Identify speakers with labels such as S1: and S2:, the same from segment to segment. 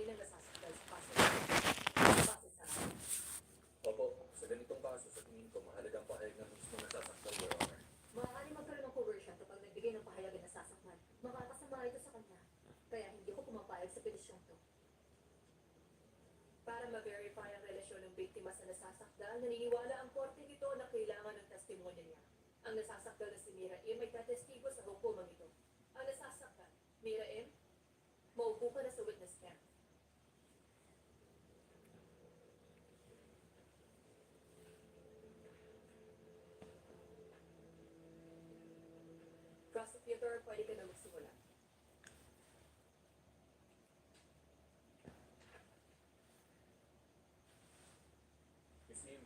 S1: rin ang nasasakdal sa kaso. Base sa akin.
S2: Opo, sa ganitong kaso, sa tingin ko, mahalagang pahayag ng mismo nasasaktan, Your Honor.
S1: Maaari magkaroon ng coercion kapag nagbigay ng pahayag na nasasaktan. Makakasama ito sa kanya. Kaya hindi ko pumapayag sa petisyong to. Para ma-verify ang relasyon ng biktima sa nasasakdal, naniniwala ang korte nito na kailangan ng testimonya niya. Ang nasasakdal na si Mira M. ay tatestigo sa hukumang ito. Ang nasasakdal, Mira M., maupo ka na sa witness stand. Prosecutor, pwede ka na magsimula.
S2: Miss Lim,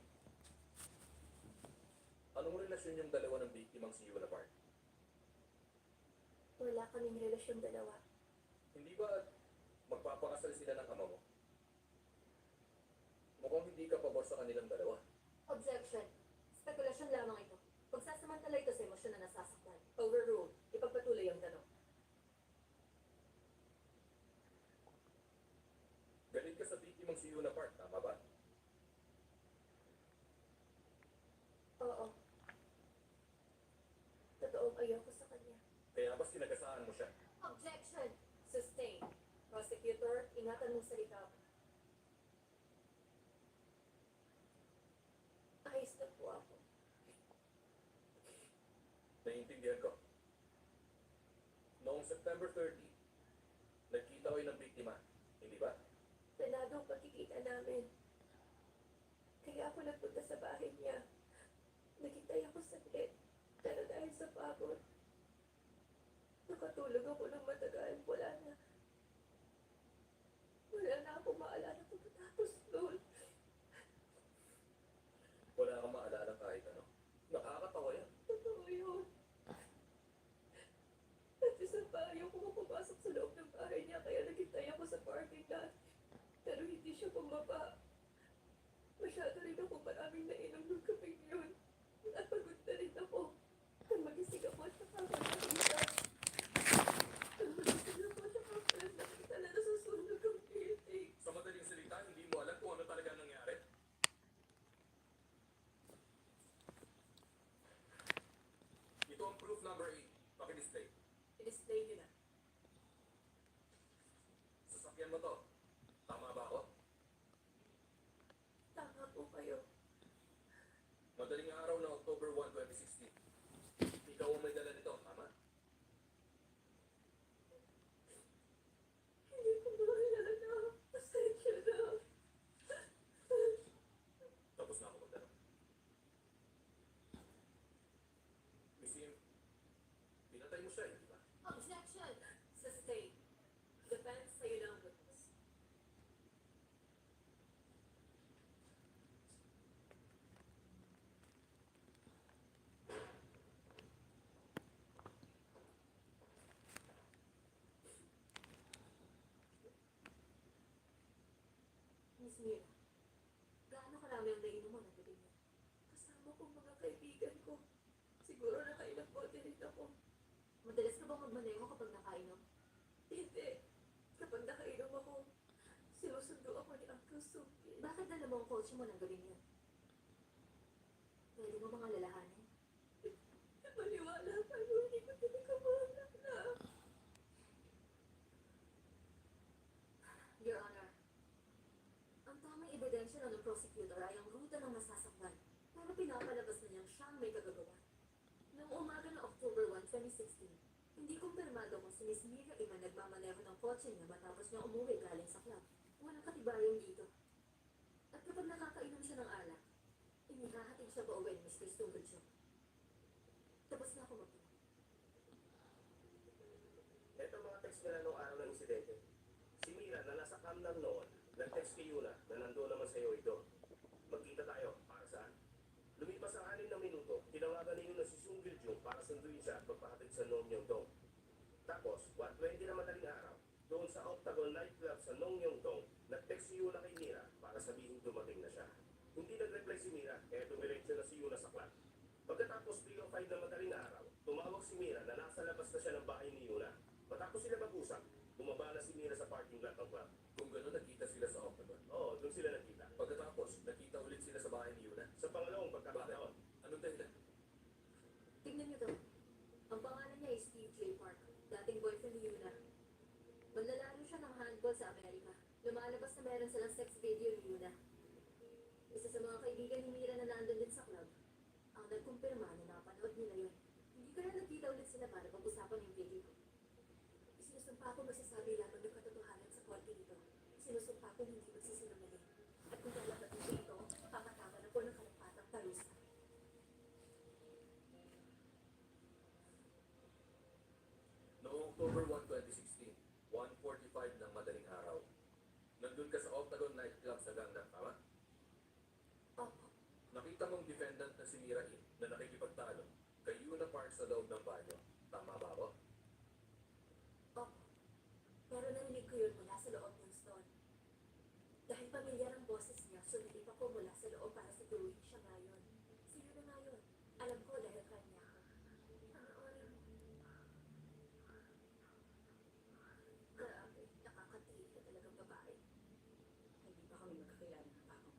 S2: anong relasyon yung dalawa ng biktimang si Yuna Park?
S1: Wala kaming relasyon dalawa.
S2: Hindi ba magpapakasal sila ng ama mo? Mukhang hindi ka pabor sa kanilang dalawa.
S1: Objection. Spekulasyon lamang ito. Pagsasamantala ito sa emosyon na nasasaktan. Overruled. Ipagpatuloy ang tanong.
S2: Galit ka sa biktimang si Yuna Park, tama ba?
S1: Oo. Totoong ayoko sa kanya.
S2: Kaya ba sinagasaan mo siya?
S1: Objection. Sustained. Prosecutor, ingatan mong salita. Ayos na po ako.
S2: Naiintindihan ko. Noong September 30, nagkita kayo ng biktima, hindi ba?
S1: Planado ang pagkikita namin. Kaya ako nagpunta sa bahay niya. Naghintay ako saglit. Pero dahil sa pagod, nakatulog ako ng matagal. Wala na ako maalala pagkatapos noon.
S2: Wala kang maalala kahit ano. Nakakatawa yan.
S1: Totoo yun. At isa pa, ayaw ko mapapasok sa loob ng bahay niya, kaya naghintay ako sa parking lot. Pero hindi siya bumaba. Masyado rin ako maraming nainom nung gabi yun. Napagod na rin ako. Nang magising ako at nakakakita. Nang magising ako at nakakita na nasusunog ang building.
S2: Sa madaling salita, hindi mo alam kung ano talaga nangyari. Ito ang proof number 8. Paki-display.
S1: I-display niyo na.
S2: Sasakyan mo to. Tama ba ako?
S1: Tama po kayo.
S2: Madaling araw ng October 1, 2016. Ikaw ang may dala nito, tama?
S1: Hindi ko maalala. Pasensya na.
S2: Tapos na ako magtanong. Miss Lim, pinatay mo siya, hindi ba?
S1: Objection! Sustained. Defense, sa'yo na ang witness. Miss Mira, gaano karami ang nainom mo ng gabi niya? Kasama ko mga kaibigan ko. Siguro nakailang bote rin ako. Madalas ka bang magmaneho kapag nakainom? Hindi. Kapag nakainom ako, sinusundo ako ni Uncle Suki. Bakit dala mo ang kotse mo ng gabi niya? Pwede mo mga lalahanin? Maniwala kayo, hindi ko talaga maalala. Your Honor, ang tamang ebidensya ng prosecutor ay ang ruta ng nasasaktan. Pero pinapalabas na niyang siyang may kagagawa. Noong umaga ng October 1, 2016, hindi kumpirmado kung si Miss Mira Iman nagmamaneho ng kotse niya matapos niya umuwi galing sa club. Walang katibayan dito. At kapag nakakainom siya ng alak, inihahatid siya pa uwi ni Mr. Stungudjo. Tapos na ako magtanong.
S3: Ito mga text nila nung araw ng insidente. Si Mira na nasa cam lang noon, nag-text kay Yuna na nandoon naman sa iyo ito. Magkita tayo, para saan? Lumipas ang 6 na minuto, tinawagan ni Yuna si Sung Gil-jung para sunduin siya at magpahatid sa Nong Yong-dong. Tapos, 1:20 na madaling araw, doon sa Octagon nightclub sa Nong Yong-dong, nag-text si Yuna kay Mira para sabihin dumating na siya. Hindi nag-reply si Mira, kaya dumiretso na si Yuna sa club. Pagkatapos 3:05 na madaling araw, tumawag si Mira na nasa labas na siya ng bahay ni Yuna. Matapos sila mag-usap, bumaba na si Mira sa parking lot ng club.
S2: Kung gano'n,
S1: meron silang sex video ni Yuna. Isa sa mga kaibigan ni Mira na nandun din sa club, ang nagkumpirma na napanood nila yun. Hindi ko na nagkita ulit sila para pag-usapan yung video. Isinusumpa ko magsasabi lamang ng katotohanan sa korte nito. Isinusumpa ko hindi magsisinungaling. At kung lalabat nito ito, papataman ako ng kalapatang parusa.
S2: Noong October 1, 2016, 1:45 ng madaling araw, nandun ka sa Octagon nightclub sa Gangnam, tama?
S1: Opo.
S2: Nakita mong defendant na si Mira In na nakikipagtalo kay Yuna Park sa loob ng banyo. Tama ba ako?
S1: Opo. Pero narinig ko yun mula sa loob ng stall. Dahil pamilyar ang boses niya, sumilip ako mula sa loob para siguruhin siya ngayon. Sino na ngayon? Alam ko dahil kanya. Grabe, nakakatilig na talagang babae.
S4: Hindi pa kami magkakilala ng papa mo.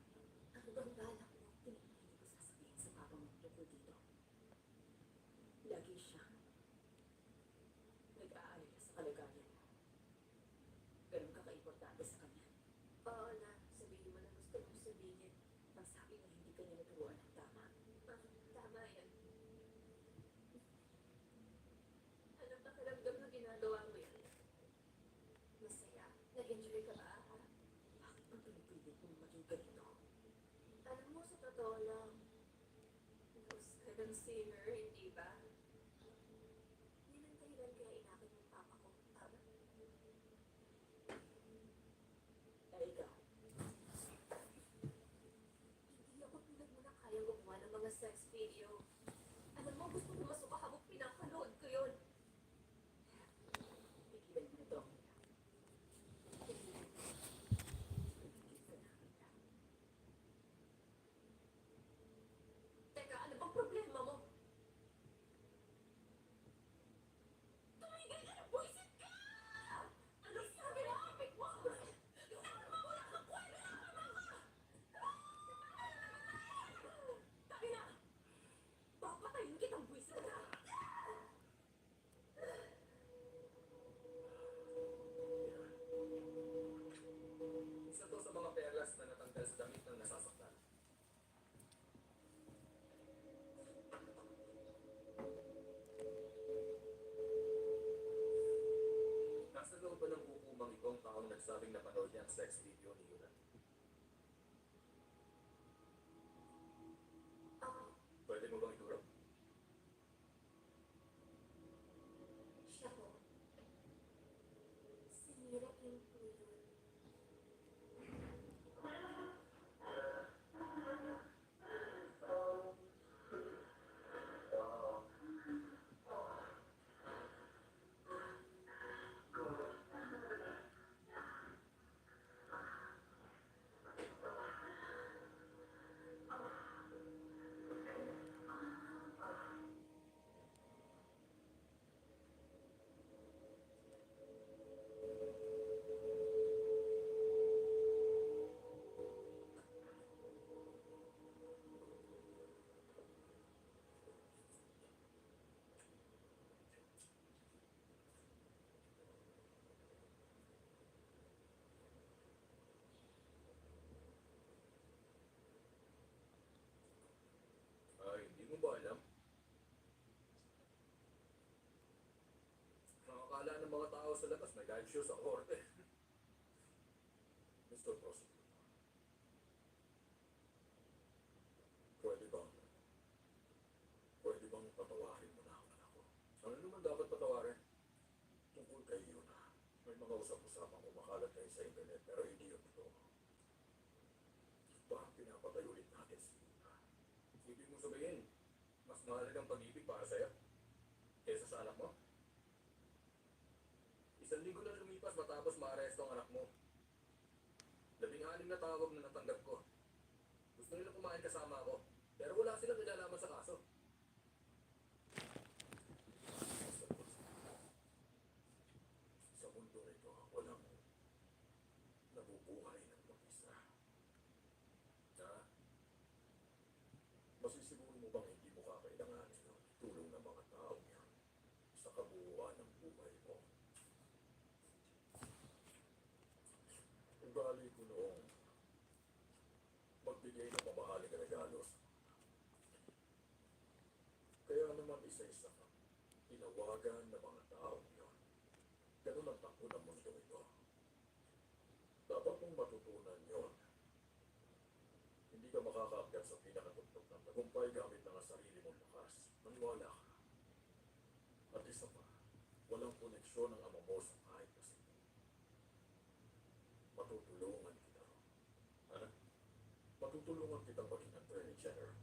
S1: Ano bang balak mo?
S4: Hindi ko sasabihin sa papa mo tungkol dito. Lagi siya nag-aalala sa kalagayan mo. Ganun ka kaimportante sa kanya.
S1: Oo na, sabihin mo na gusto mong sabihin.
S4: Ang sabi na hindi ka niya naturuan ng tama.
S1: Tama yan. Anong pakiramdam na ginagawa mo yan? Masaya. Nag-enjoy ka ba, ha?
S4: Bakit ang pinipilit mong maging ganito?
S1: Alam mo, sa totoo lang, husga ng singer, hindi ba? Yun ang dahilan kaya inakit ng papa ko, tama?
S4: Eh ikaw,
S1: Hindi ako tulad mo na kaya gumawa ng mga sex video. Alam mo, gusto ko masukahabok, pinapanood ko yun.
S4: pigilan mo na ito. Pigil ka na.
S1: Teka, ano bang problema mo? Tumigil ka na, buisit ka! Ano sabi ng kapit mo? Wala kang kwenta! Tabi na! Papatayin kitang buisit ka!
S2: Isa to sa mga perlas na natanggal sa damit ng nasasaktan. Nasa loob ba ng hukumang ito ang taong nagsabing napanood niya ang sex video ni Yuna?
S1: Ako,
S2: Pwede mo bang ituro?
S1: siya po. Si Mira Kim po yun.
S2: Ay, hindi mo ba alam? Nakakala ng mga tao sa labas may live show sa korte. Mr. Prosecutor, pwede bang patawarin mo na ang anak ko? Ano naman dapat patawarin? Tungkol kay Yuna, may mga usap-usapang kumakalat ngayon sa internet pero hindi yun ito. Parang pinapatay ulit natin si Yuna. Ibig mo sabihin, mas mahalagang pag-ibig para sa'yo kaysa sa anak mo? 1 linggo na lumipas matapos maaresto ang anak mo. 16 na tawag na natanggap ko. Gusto nila kumain kasama ako, pero wala silang nilalaman sa kaso. Sa mundo nito, walang nabubuhay ng mag-isa. Ha? Masisiguro mo bang hindi mo kakailanganin ng tulong ng mga taong yan sa kabuuan ng buhay mo? Ugali ko noong magbigay ng mamahaling regalo. Kaya naman isa-isa ka tinawagan ng mga taong yun. Ganun ang takbo ng mundo ito. Dapat mong matutunan yun. Hindi ka makakaakyat sa pinakatugtog ng tagumpay gamit ng sarili mong lakas. Maniwala ka. At isa pa, walang koneksyon ng ama mo sa kahit na sino. Matutulungan kita. Ano? Matutulungan kitang maging attorney general.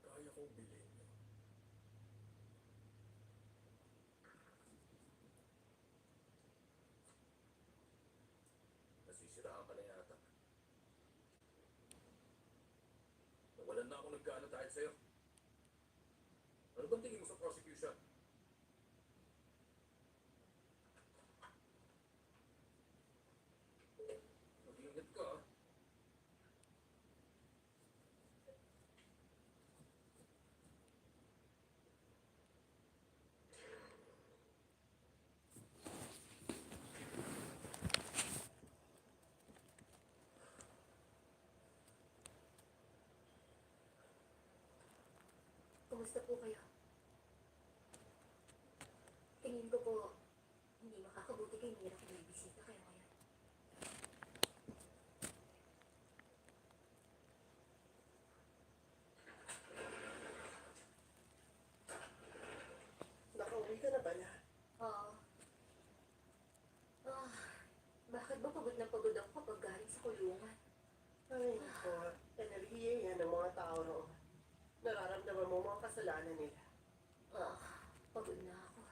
S2: Kaya kong bilhin yun. Nasisiraan ka na yata. Nawalan na ako nagkaano dahil sa'yo. Ano bang tingin mo sa prosecution? Mag-ingat ka, ah.
S1: Kumusta po kayo? Tingin ko po, hindi makakabuti kay Mira kung may bisita kayo ngayon.
S5: Nakauwi ka na ba na?
S1: Oo. Bakit ba pagod na pagod ako kapag galing sa kulungan?
S5: Ay, nako. Enerhiya yan ng mga tao roon. Nararamdaman mo mga kasalanan nila.
S1: Pagod na ako.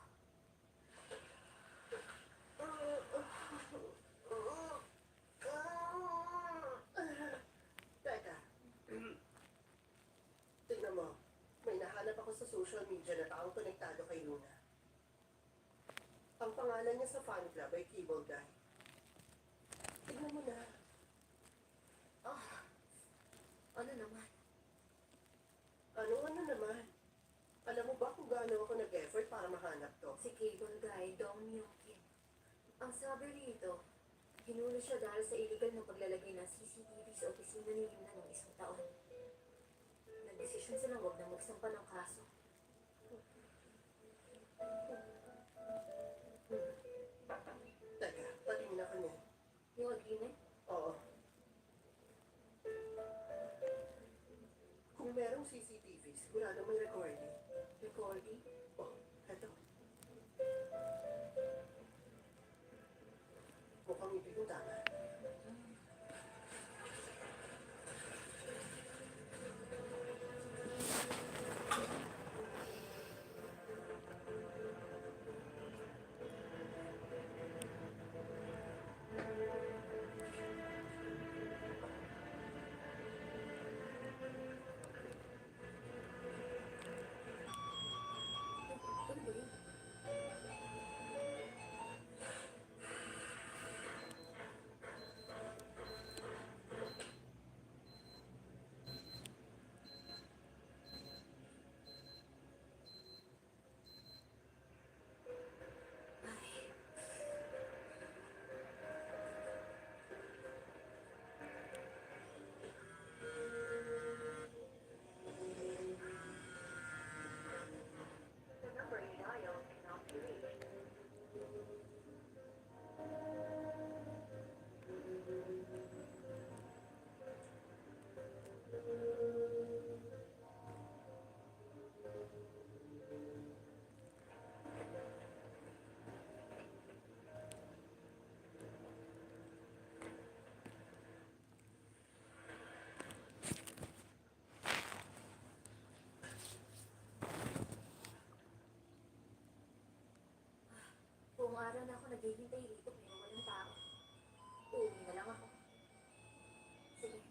S5: Teka. Tingnan mo. May nahanap ako sa social media na taong konektado kay Luna. Ang pangalan niya sa fan club ay Cable Guy. Tingnan mo na.
S1: Ano naman?
S5: Ano naman? Alam mo ba kung gaano ako nag-effort para mahanap to?
S1: Si Cable Guy, Dong Myung Kim. Ang sabi rito, hinulo siya dahil sa illegal na paglalagay ng CCTV sa opisina ni Luna noong isang taon. Nagdesisyon silang huwag na magsampa ng kaso.
S5: Teka, patingin ako niya.
S1: Yung agreement?
S5: Oo. Kung merong CCTV, sigurado may recording.
S1: Recording?
S5: Oh, eto. Mukhang ibig kong tama.
S1: Ano ba yun? The number you dialed cannot be reached. Buong araw na ako naghihintay rito pero walang tao. Uuwi na lang ako. Sige.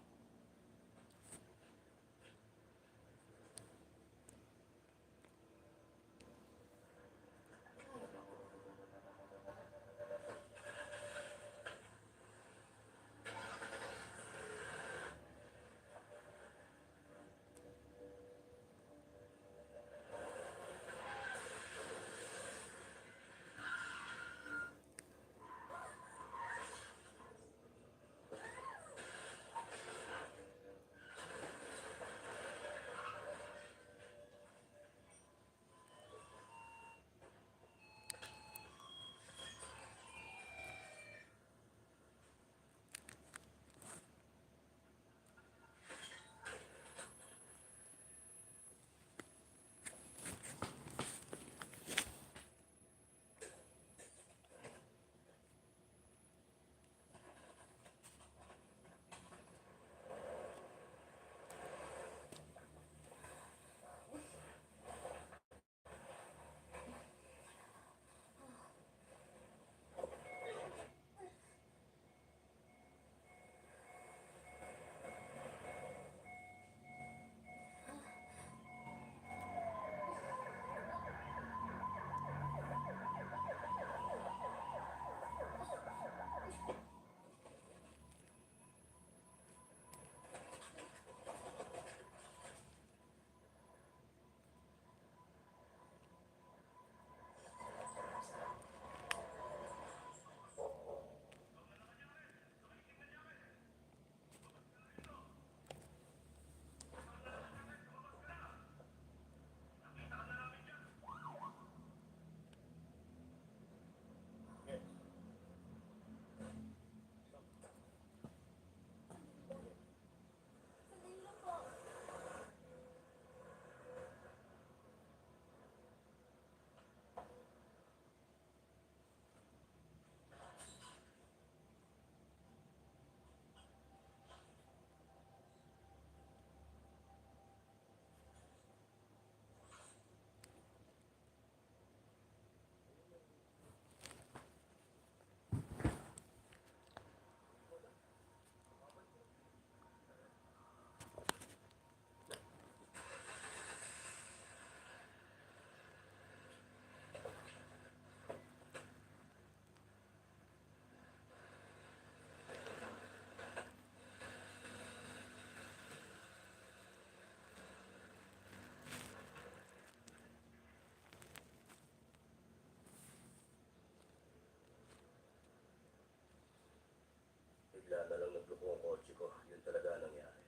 S3: po ang kotse ko. Yun talaga ang nangyari.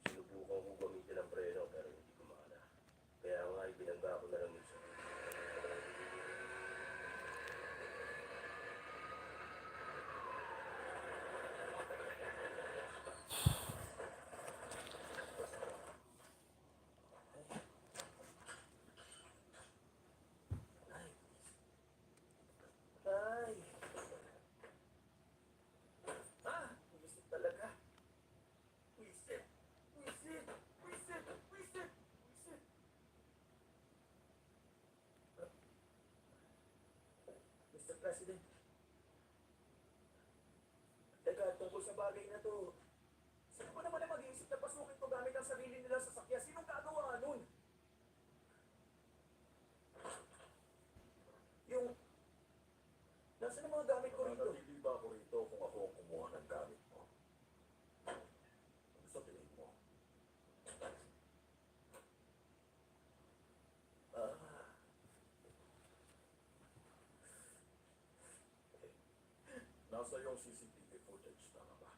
S3: Sinubukan ko gamitin ang preno pero hindi gumana. Kaya nga ibinangga ko na lang yung sarili. Ay! Wisit talaga. Wisit! Wisit! Wisit! Wisit! Wisit! Mr. President. Teka, tungkol sa bagay na to. Sino ba naman ang mag-iisip na pasukin to gamit ang sarili nila sa sakya? Sinong gagawa nun? Yung... Nasaan ang mga gamit ko rito?
S2: Nanatili ba ako rito kung ako ang kumuha ng gamit mo? Ano sa tingin mo?
S3: Ah.
S2: Nasa iyong CCTV footage, tama ba?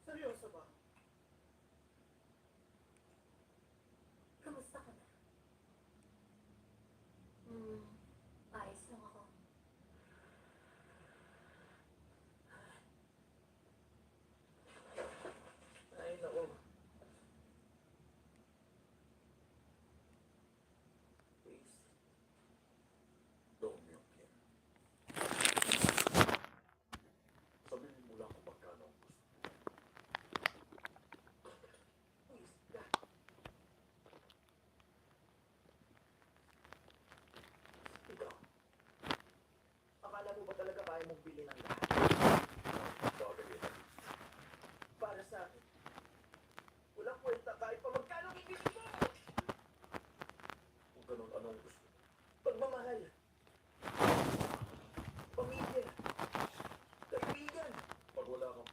S5: Seryoso ba?
S1: Kamusta ka na? Ayos lang ako.
S3: Ay, naku. Please.
S2: Dong Myung Kim. Sabihin mo lang kung magkano ang gusto.
S3: Please. Yeah. Ikaw. Akala mo ba talaga kaya mong bilhin ang lahat?
S2: Bagay yan.
S3: Para sa akin. Walang kwenta kahit pa magkano ibigay mo!
S2: Kung ganun, anong gusto?
S3: Pagmamahal. Pamilya. Kaibigan.
S2: Pag wala kang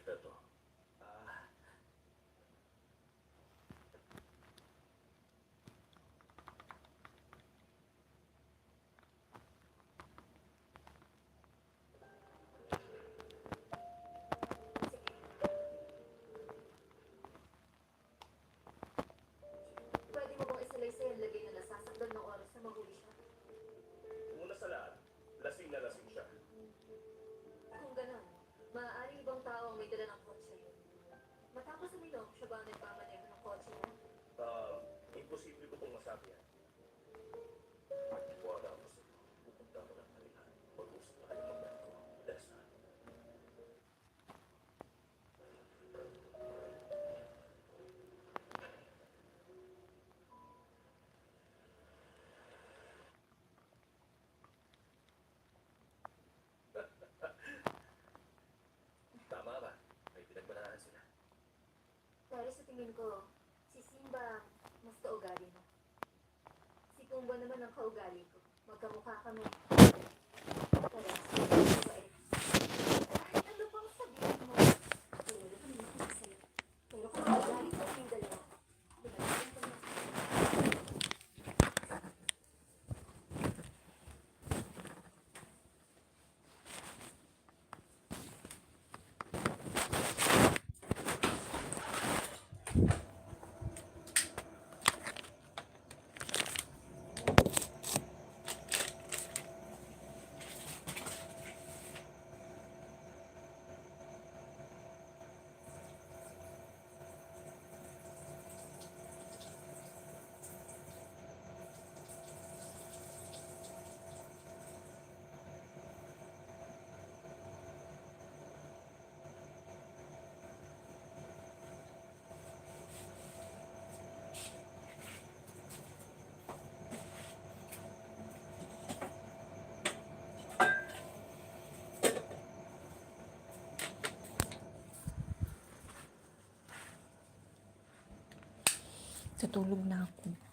S2: ito.
S3: Ah,
S1: Pwede mo bang isalaysay ang lagay na nasasakdal ng oras na mahuli siya?
S3: una sa lahat, lasing na lasing siya.
S1: Kung gano'n, maaaring ibang tao ang may dala ng kotse. Matapos uminom, siya ba ang nagpamaneho ng kotse niya?
S3: Imposible ko pong masabi yan.
S2: Magtiwala ako sa iyo. Pupunta ka ng kanila. Mag-usap tayo ng ganito. Lesa.
S3: Tama ka. May pinagbanahan sila.
S1: Pero sa tingin ko, si Simba mas kaugali mo. Si Pumba naman ang kaugali ko. Magkamukha kami. Parehas kami mabait. Kahit ano pang sabihin mo, wala kami nakinig sa'yo. Pero kung kaugali ko kaming dalawa, pinagsasabi ko na.
S6: Tutulog na ako.